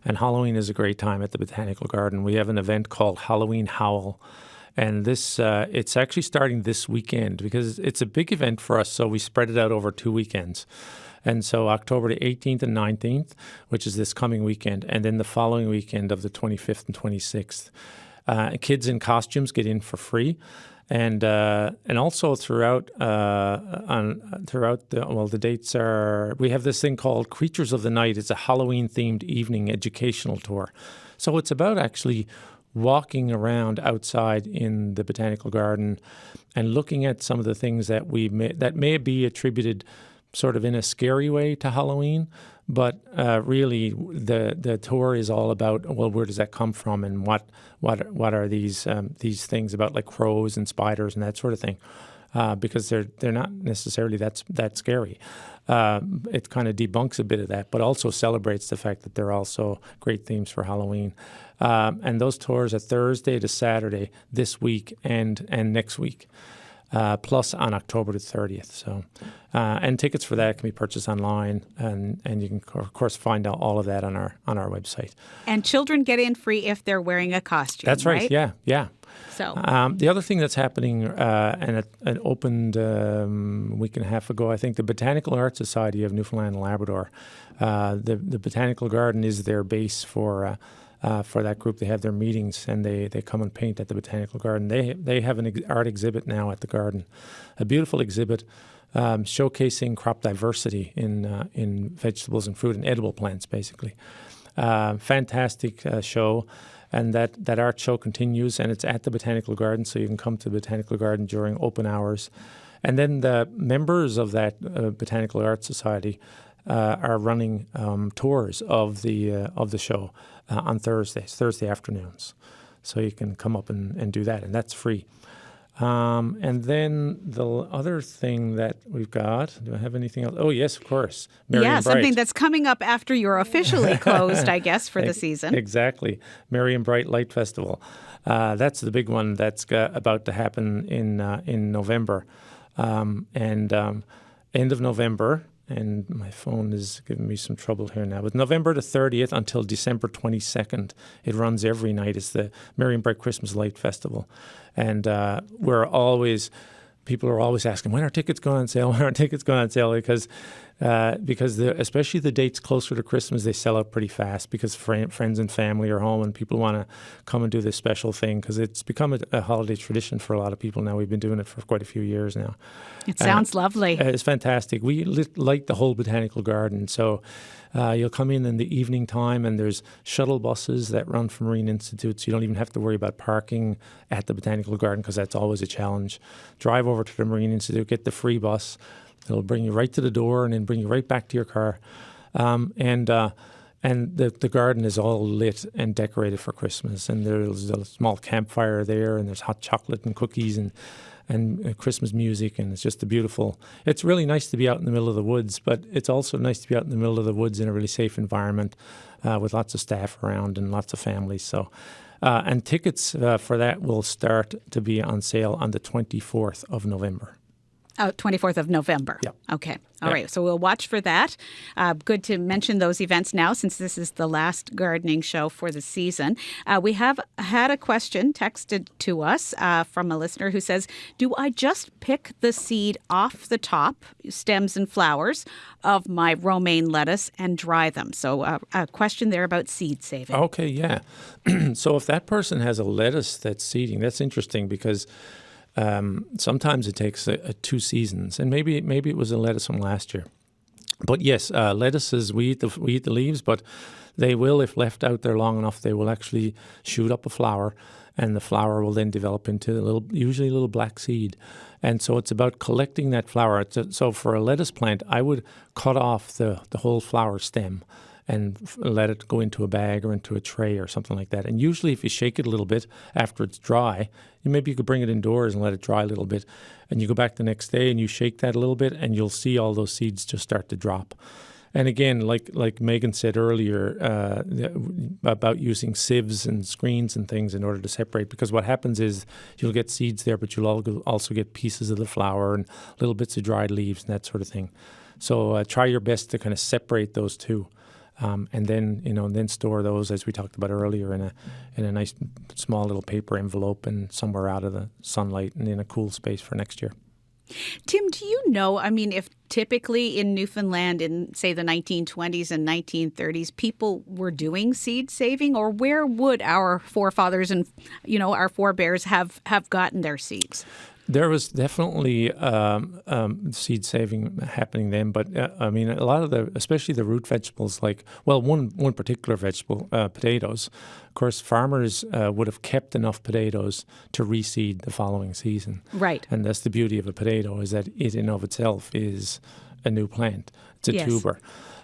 Speaker 2: and Halloween is a great time at the Botanical Garden. We have an event called Halloween Howl, and this it's actually starting this weekend because it's a big event for us, so we spread it out over 2 weekends. And so October the 18th and 19th, which is this coming weekend, and then the following weekend of the 25th and 26th. Kids in costumes get in for free. And also throughout the dates are, we have this thing called Creatures of the Night. It's a Halloween-themed evening educational tour. So it's about actually walking around outside in the Botanical Garden and looking at some of the things that that may be attributed sort of in a scary way to Halloween, but really the tour is all about, well, where does that come from, and what are these things about, like crows and spiders and that sort of thing, because they're not necessarily that scary. It kind of debunks a bit of that, but also celebrates the fact that they're also great themes for Halloween. And those tours are Thursday to Saturday this week and next week. Plus on October the 30th. So, and tickets for that can be purchased online, and you can of course find out all of that on our website.
Speaker 1: And children get in free if they're wearing a costume.
Speaker 2: That's right. Yeah.
Speaker 1: So
Speaker 2: the other thing that's happening, and it opened a week and a half ago, I think, the Botanical Art Society of Newfoundland and Labrador. The Botanical Garden is their base for that group. They have their meetings and they come and paint at the Botanical Garden. They have an art exhibit now at the garden, a beautiful exhibit showcasing crop diversity in vegetables and fruit and edible plants, basically. Fantastic show, and that art show continues, and it's at the Botanical Garden, so you can come to the Botanical Garden during open hours. And then the members of that Botanical Art Society are running tours of the show on Thursday afternoons. So you can come up and do that, and that's free. And then the other thing that we've got, do I have anything else? Oh, yes, of course. Merry
Speaker 1: Yeah,
Speaker 2: and Bright.
Speaker 1: something that's coming up after you're officially closed, I guess, for the season.
Speaker 2: Exactly. Merry and Bright Light Festival. That's the big one that's about to happen in November. End of November, and my phone is giving me some trouble here now. But November the 30th until December 22nd, it runs every night. It's the Merry and Bright Christmas Light Festival. And people are always asking, when are tickets going on sale? When are tickets going on sale? Because especially the dates closer to Christmas, they sell out pretty fast because friends and family are home and people want to come and do this special thing because it's become a holiday tradition for a lot of people now. We've been doing it for quite a few years now.
Speaker 1: It sounds lovely.
Speaker 2: It's fantastic. We light the whole botanical garden. So you'll come in the evening time and there's shuttle buses that run from Marine Institute. So you don't even have to worry about parking at the botanical garden because that's always a challenge. Drive over to the Marine Institute, get the free bus. It'll bring you right to the door and then bring you right back to your car. And the garden is all lit and decorated for Christmas. And there's a small campfire there, and there's hot chocolate and cookies and Christmas music, and it's just it's really nice to be out in the middle of the woods, but it's also nice to be out in the middle of the woods in a really safe environment with lots of staff around and lots of families. So, and tickets for that will start to be on sale on the 24th of November.
Speaker 1: Oh, 24th of November.
Speaker 2: Yep.
Speaker 1: Okay. All right. So we'll watch for that. Good to mention those events now since this is the last gardening show for the season. We have had a question texted to us from a listener who says, do I just pick the seed off the top, stems and flowers, of my romaine lettuce and dry them? So a question there about seed saving.
Speaker 2: Okay, yeah. So if that person has a lettuce that's seeding, that's interesting because sometimes it takes 2 seasons, and maybe it was a lettuce from last year. But yes, lettuces, we eat the leaves, but they will, if left out there long enough, they will actually shoot up a flower, and the flower will then develop into usually a little black seed. And so it's about collecting that flower. So for a lettuce plant, I would cut off the whole flower stem and let it go into a bag or into a tray or something like that. And usually if you shake it a little bit after it's dry, maybe you could bring it indoors and let it dry a little bit. And you go back the next day and you shake that a little bit and you'll see all those seeds just start to drop. And again, like Megan said earlier about using sieves and screens and things in order to separate, because what happens is you'll get seeds there, but you'll also get pieces of the flower and little bits of dried leaves and that sort of thing. So try your best to kind of separate those two. And then store those, as we talked about earlier, in a nice small little paper envelope and somewhere out of the sunlight and in a cool space for next year.
Speaker 1: Tim, do you know, if typically in Newfoundland in, say, the 1920s and 1930s, people were doing seed saving, or where would our forefathers and, our forebears have gotten their seeds?
Speaker 2: There was definitely seed saving happening then, but a lot of especially the root vegetables, one particular vegetable, potatoes. Of course, farmers would have kept enough potatoes to reseed the following season. Right. And that's the beauty of a potato, is that it in of itself is a new plant. It's a tuber.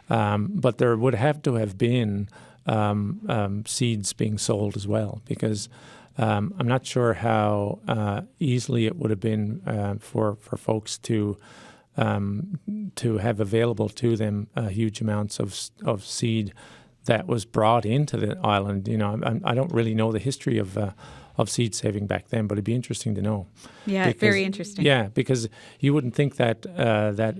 Speaker 2: But there would have to have been seeds being sold as well, because I'm not sure how easily it would have been for folks to have available to them huge amounts of seed that was brought into the island. I don't really know the history of seed saving back then, but it'd be interesting to know.
Speaker 1: Yeah, very interesting.
Speaker 2: Yeah, because you wouldn't think that back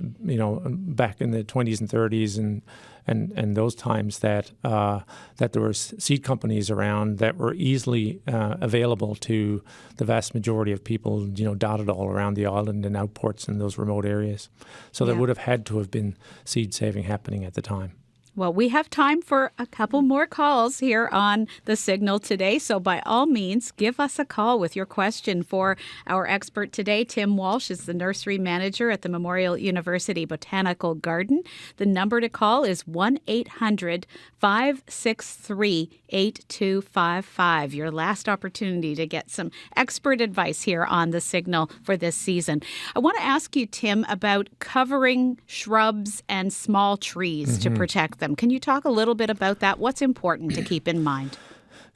Speaker 2: in the 20s and 30s and those times that there were seed companies around that were easily available to the vast majority of people, dotted all around the island and outports in those remote areas. So there would have had to have been seed saving happening at the time.
Speaker 1: Well, we have time for a couple more calls here on The Signal today. So by all means, give us a call with your question for our expert today. Tim Walsh is the nursery manager at the Memorial University Botanical Garden. The number to call is 1-800-563-8255. Your last opportunity to get some expert advice here on The Signal for this season. I want to ask you, Tim, about covering shrubs and small trees to protect them. Can you talk a little bit about that? What's important to keep in mind?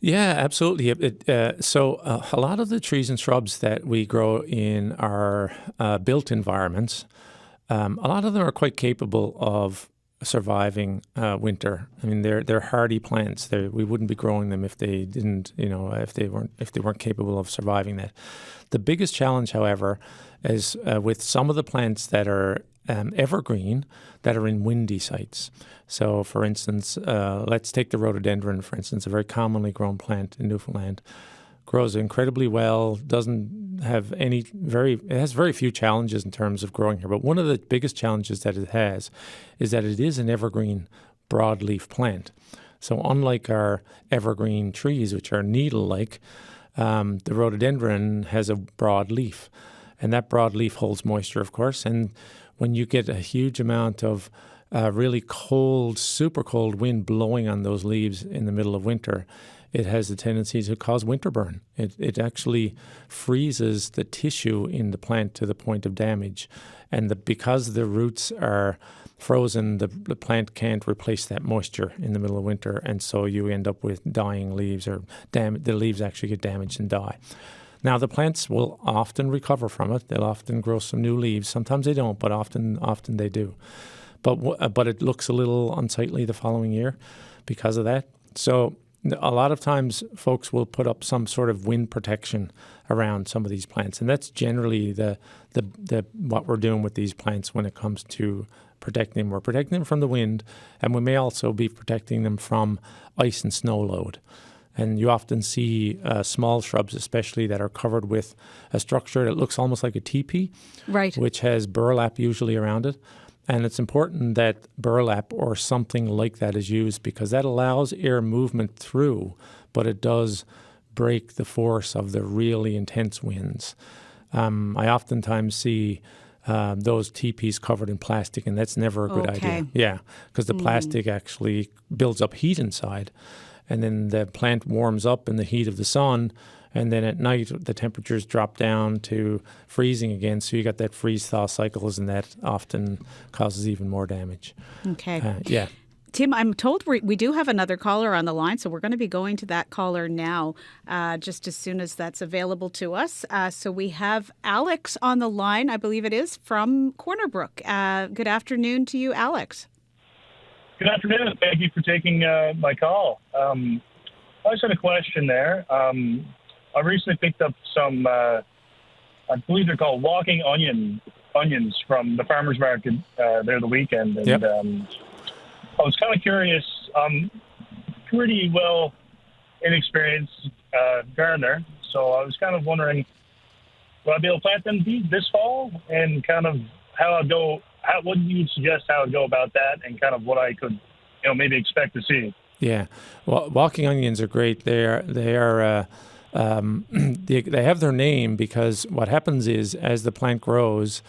Speaker 2: Yeah, absolutely. A lot of the trees and shrubs that we grow in our built environments, a lot of them are quite capable of surviving winter. I mean, they're hardy plants. We wouldn't be growing them if they didn't, if they weren't capable of surviving that. The biggest challenge, however, is with some of the plants that are evergreen that are in windy sites. So, for instance, let's take the rhododendron, for instance, a very commonly grown plant in Newfoundland. Grows incredibly well, doesn't have it has very few challenges in terms of growing here. But one of the biggest challenges that it has is that it is an evergreen broadleaf plant. So unlike our evergreen trees, which are needle-like, the rhododendron has a broad leaf. And that broad leaf holds moisture, of course. And when you get a huge amount of really cold, super cold wind blowing on those leaves in the middle of winter, it has the tendency to cause winter burn. It actually freezes the tissue in the plant to the point of damage. And because the roots are frozen, the plant can't replace that moisture in the middle of winter. And so you end up with dying leaves, or the leaves actually get damaged and die. Now, the plants will often recover from it. They'll often grow some new leaves. Sometimes they don't, but often they do. But it looks a little unsightly the following year because of that. So a lot of times folks will put up some sort of wind protection around some of these plants, and that's generally the what we're doing with these plants when it comes to protecting them. We're protecting them from the wind, and we may also be protecting them from ice and snow load. And you often see small shrubs, especially, that are covered with a structure that looks almost like a teepee,
Speaker 1: right,
Speaker 2: which has burlap usually around it. And it's important that burlap or something like that is used, because that allows air movement through, but it does break the force of the really intense winds. I oftentimes see those teepees covered in plastic, and that's never a good idea. Yeah, because the plastic actually builds up heat inside, and then the plant warms up in the heat of the sun, and then at night the temperatures drop down to freezing again. So you got that freeze-thaw cycles, and that often causes even more damage.
Speaker 1: Okay.
Speaker 2: Yeah.
Speaker 1: Tim, I'm told we do have another caller on the line, so we're going to be going to that caller now, just as soon as that's available to us. So we have Alex on the line, I believe it is, from Corner Brook. Good afternoon to you, Alex.
Speaker 6: Good afternoon. Thank you for taking my call. I just had a question there. I recently picked up some, I believe they're called walking onions from the farmer's market there the weekend. And
Speaker 2: yep.
Speaker 6: I was kind of curious. I'm pretty well inexperienced gardener, so I was kind of wondering, would I be able to plant them this fall, and kind of how I'd go? What do you suggest how I'd go about that, and kind of what I could, maybe expect to see?
Speaker 2: Yeah, well, walking onions are great. They have their name because what happens is, as the plant grows,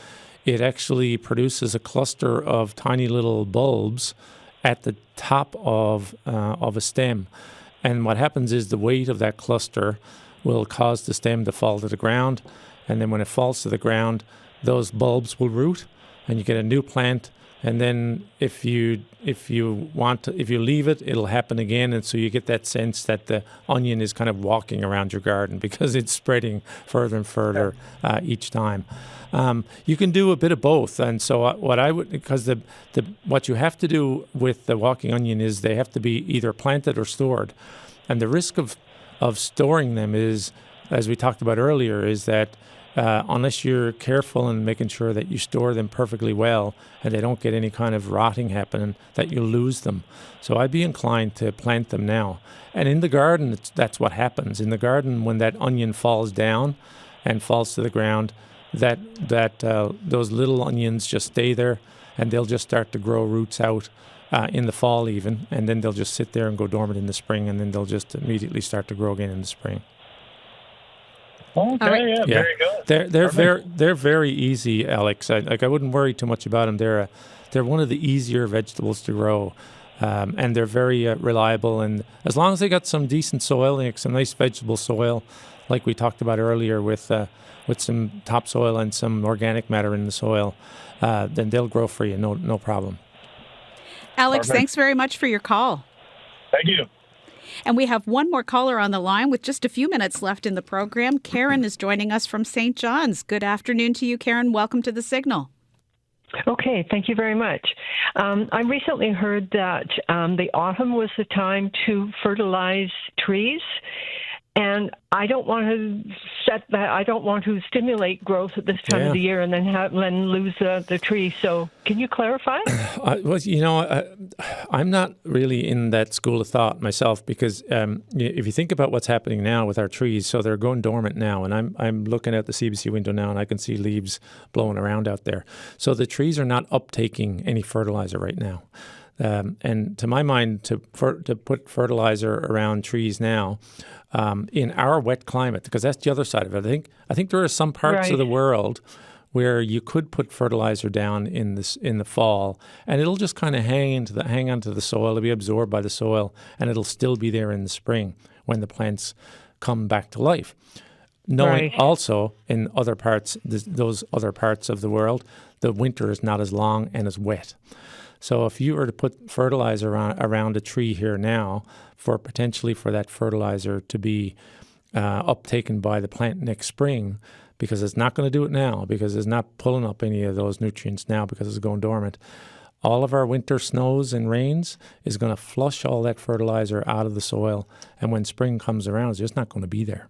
Speaker 2: it actually produces a cluster of tiny little bulbs at the top of a stem. And what happens is the weight of that cluster will cause the stem to fall to the ground. And then when it falls to the ground, those bulbs will root, and you get a new plant. And then if you leave it, it'll happen again. And so you get that sense that the onion is kind of walking around your garden because it's spreading further and further each time. You can do a bit of both. And so what you have to do with the walking onion is they have to be either planted or stored. And the risk of storing them is, as we talked about earlier, is that unless you're careful in making sure that you store them perfectly well and they don't get any kind of rotting happening, that you lose them. So I'd be inclined to plant them now. And in the garden, that's what happens. In the garden, when that onion falls down and falls to the ground, those little onions just stay there, and they'll just start to grow roots out in the fall even, and then they'll just sit there and go dormant in the spring, and then they'll just immediately start to grow again in the spring.
Speaker 6: Okay, right. Yeah, very good.
Speaker 2: They're very easy, Alex. I wouldn't worry too much about them. They're one of the easier vegetables to grow, and they're very reliable. And as long as they got some decent soil, like some nice vegetable soil, like we talked about earlier, with some topsoil and some organic matter in the soil, then they'll grow for you. No problem.
Speaker 1: Alex,
Speaker 6: Perfect.
Speaker 1: Thanks very much for your call.
Speaker 6: Thank you.
Speaker 1: And we have one more caller on the line with just a few minutes left in the program. Karen is joining us from St. John's. Good afternoon to you, Karen. Welcome to The Signal.
Speaker 7: Okay, thank you very much. I recently heard that the autumn was the time to fertilize trees. And I don't want to set that. I don't want to stimulate growth at this time of the year and then lose the tree. So, can you clarify?
Speaker 2: I'm not really in that school of thought myself because if you think about what's happening now with our trees, so they're going dormant now, and I'm looking out the CBC window now, and I can see leaves blowing around out there. So the trees are not uptaking any fertilizer right now. And to my mind, to put fertilizer around trees now in our wet climate, because that's the other side of it. I think there are some parts of the world where you could put fertilizer down in the fall, and it'll just kind of hang onto the soil. It'll be absorbed by the soil, and it'll still be there in the spring when the plants come back to life. Knowing also in other parts, those other parts of the world, the winter is not as long and as wet. So if you were to put fertilizer around a tree here now, potentially for that fertilizer to be uptaken by the plant next spring, because it's not going to do it now, because it's not pulling up any of those nutrients now because it's going dormant, all of our winter snows and rains is going to flush all that fertilizer out of the soil, and when spring comes around, it's just not going to be there.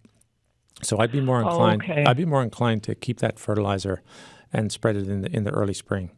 Speaker 2: So I'd be more inclined. I'd be more inclined to keep that fertilizer and spread it in the early spring.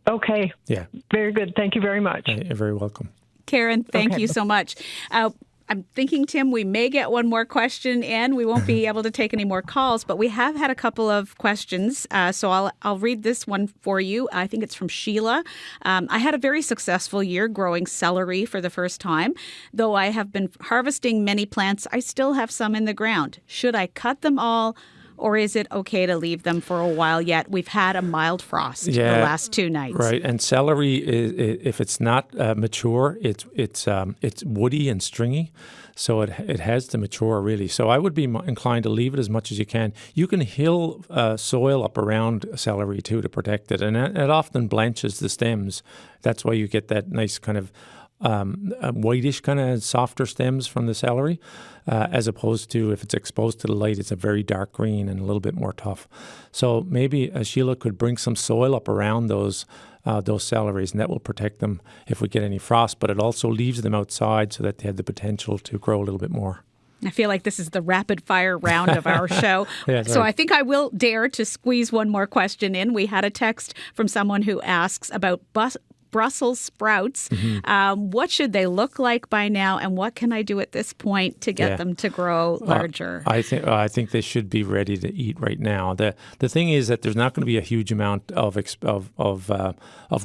Speaker 7: Okay.
Speaker 2: Yeah.
Speaker 7: Very good. Thank you very much.
Speaker 2: You're very welcome.
Speaker 1: Karen, thank you so much. I'm thinking, Tim, we may get one more question in. We won't be able to take any more calls, but we have had a couple of questions. So I'll read this one for you. I think it's from Sheila. I had a very successful year growing celery for the first time. Though I have been harvesting many plants, I still have some in the ground. Should I cut them all? Or is it okay to leave them for a while yet? We've had a mild frost the last 2 nights. Right,
Speaker 2: and celery, if it's not mature, it's woody and stringy, so it has to mature really. So I would be inclined to leave it as much as you can. You can hill soil up around celery too to protect it, and it often blanches the stems. That's why you get that nice kind of whitish kind of softer stems from the celery, as opposed to if it's exposed to the light, it's a very dark green and a little bit more tough. So maybe Sheila could bring some soil up around those celeries, and that will protect them if we get any frost, but it also leaves them outside so that they have the potential to grow a little bit more.
Speaker 1: I feel like this is the rapid fire round of our show. So I think I will dare to squeeze one more question in. We had a text from someone who asks about Brussels sprouts. Mm-hmm. What should they look like by now, and what can I do at this point to get them to grow larger? I
Speaker 2: think they should be ready to eat right now. The thing is that there's not going to be a huge amount of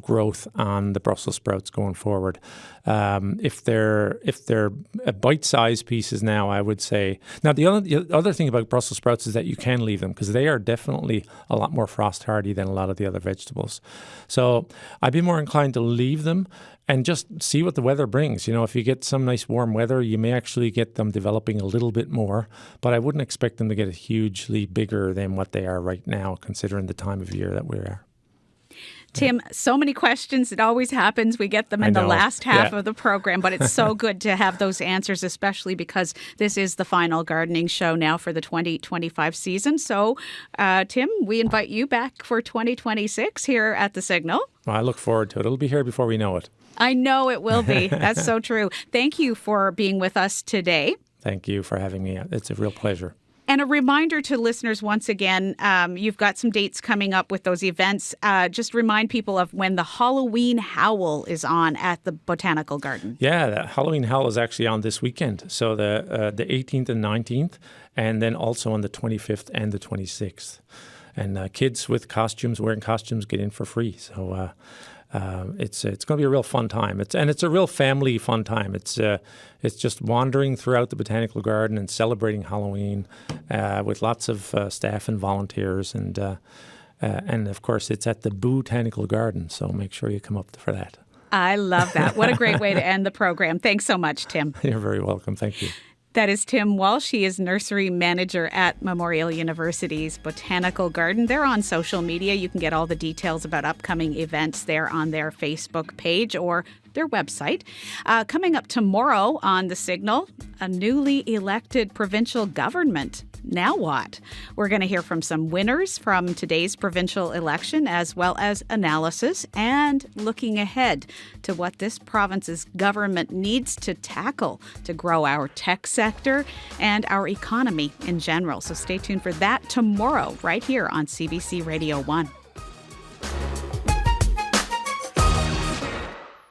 Speaker 2: growth on the Brussels sprouts going forward. If they're bite-sized pieces now, I would say. Now the other thing about Brussels sprouts is that you can leave them because they are definitely a lot more frost hardy than a lot of the other vegetables. So I'd be more inclined to leave them and just see what the weather brings. You know, if you get some nice warm weather, you may actually get them developing a little bit more, but I wouldn't expect them to get hugely bigger than what they are right now, considering the time of year that we are.
Speaker 1: Tim, so many questions. It always happens. We get them in the last half of the program, but it's so good to have those answers, especially because this is the final gardening show now for the 2025 season. So, Tim, we invite you back for 2026 here at The Signal.
Speaker 2: Well, I look forward to it. It'll be here before we know it.
Speaker 1: I know it will be. That's so true. Thank you for being with us today.
Speaker 2: Thank you for having me. It's a real pleasure.
Speaker 1: And a reminder to listeners, once again, you've got some dates coming up with those events. Just remind people of when the Halloween Howl is on at the Botanical Garden.
Speaker 2: Yeah, the Halloween Howl is actually on this weekend. So the 18th and 19th, and then also on the 25th and the 26th. And kids with costumes, wearing costumes, get in for free. So it's going to be a real fun time. It's a real family fun time. It's just wandering throughout the Botanical Garden and celebrating Halloween with lots of staff and volunteers, and of course it's at the Botanical Garden. So make sure you come up for that.
Speaker 1: I love that. What a great way to end the program. Thanks so much, Tim.
Speaker 2: You're very welcome. Thank you.
Speaker 1: That is Tim Walsh. He is nursery manager at Memorial University's Botanical Garden. They're on social media. You can get all the details about upcoming events there on their Facebook page or their website. Coming up tomorrow on The Signal, a newly elected provincial government. Now what? We're going to hear from some winners from today's provincial election, as well as analysis and looking ahead to what this province's government needs to tackle to grow our tech sector and our economy in general. So stay tuned for that tomorrow, right here on CBC Radio 1.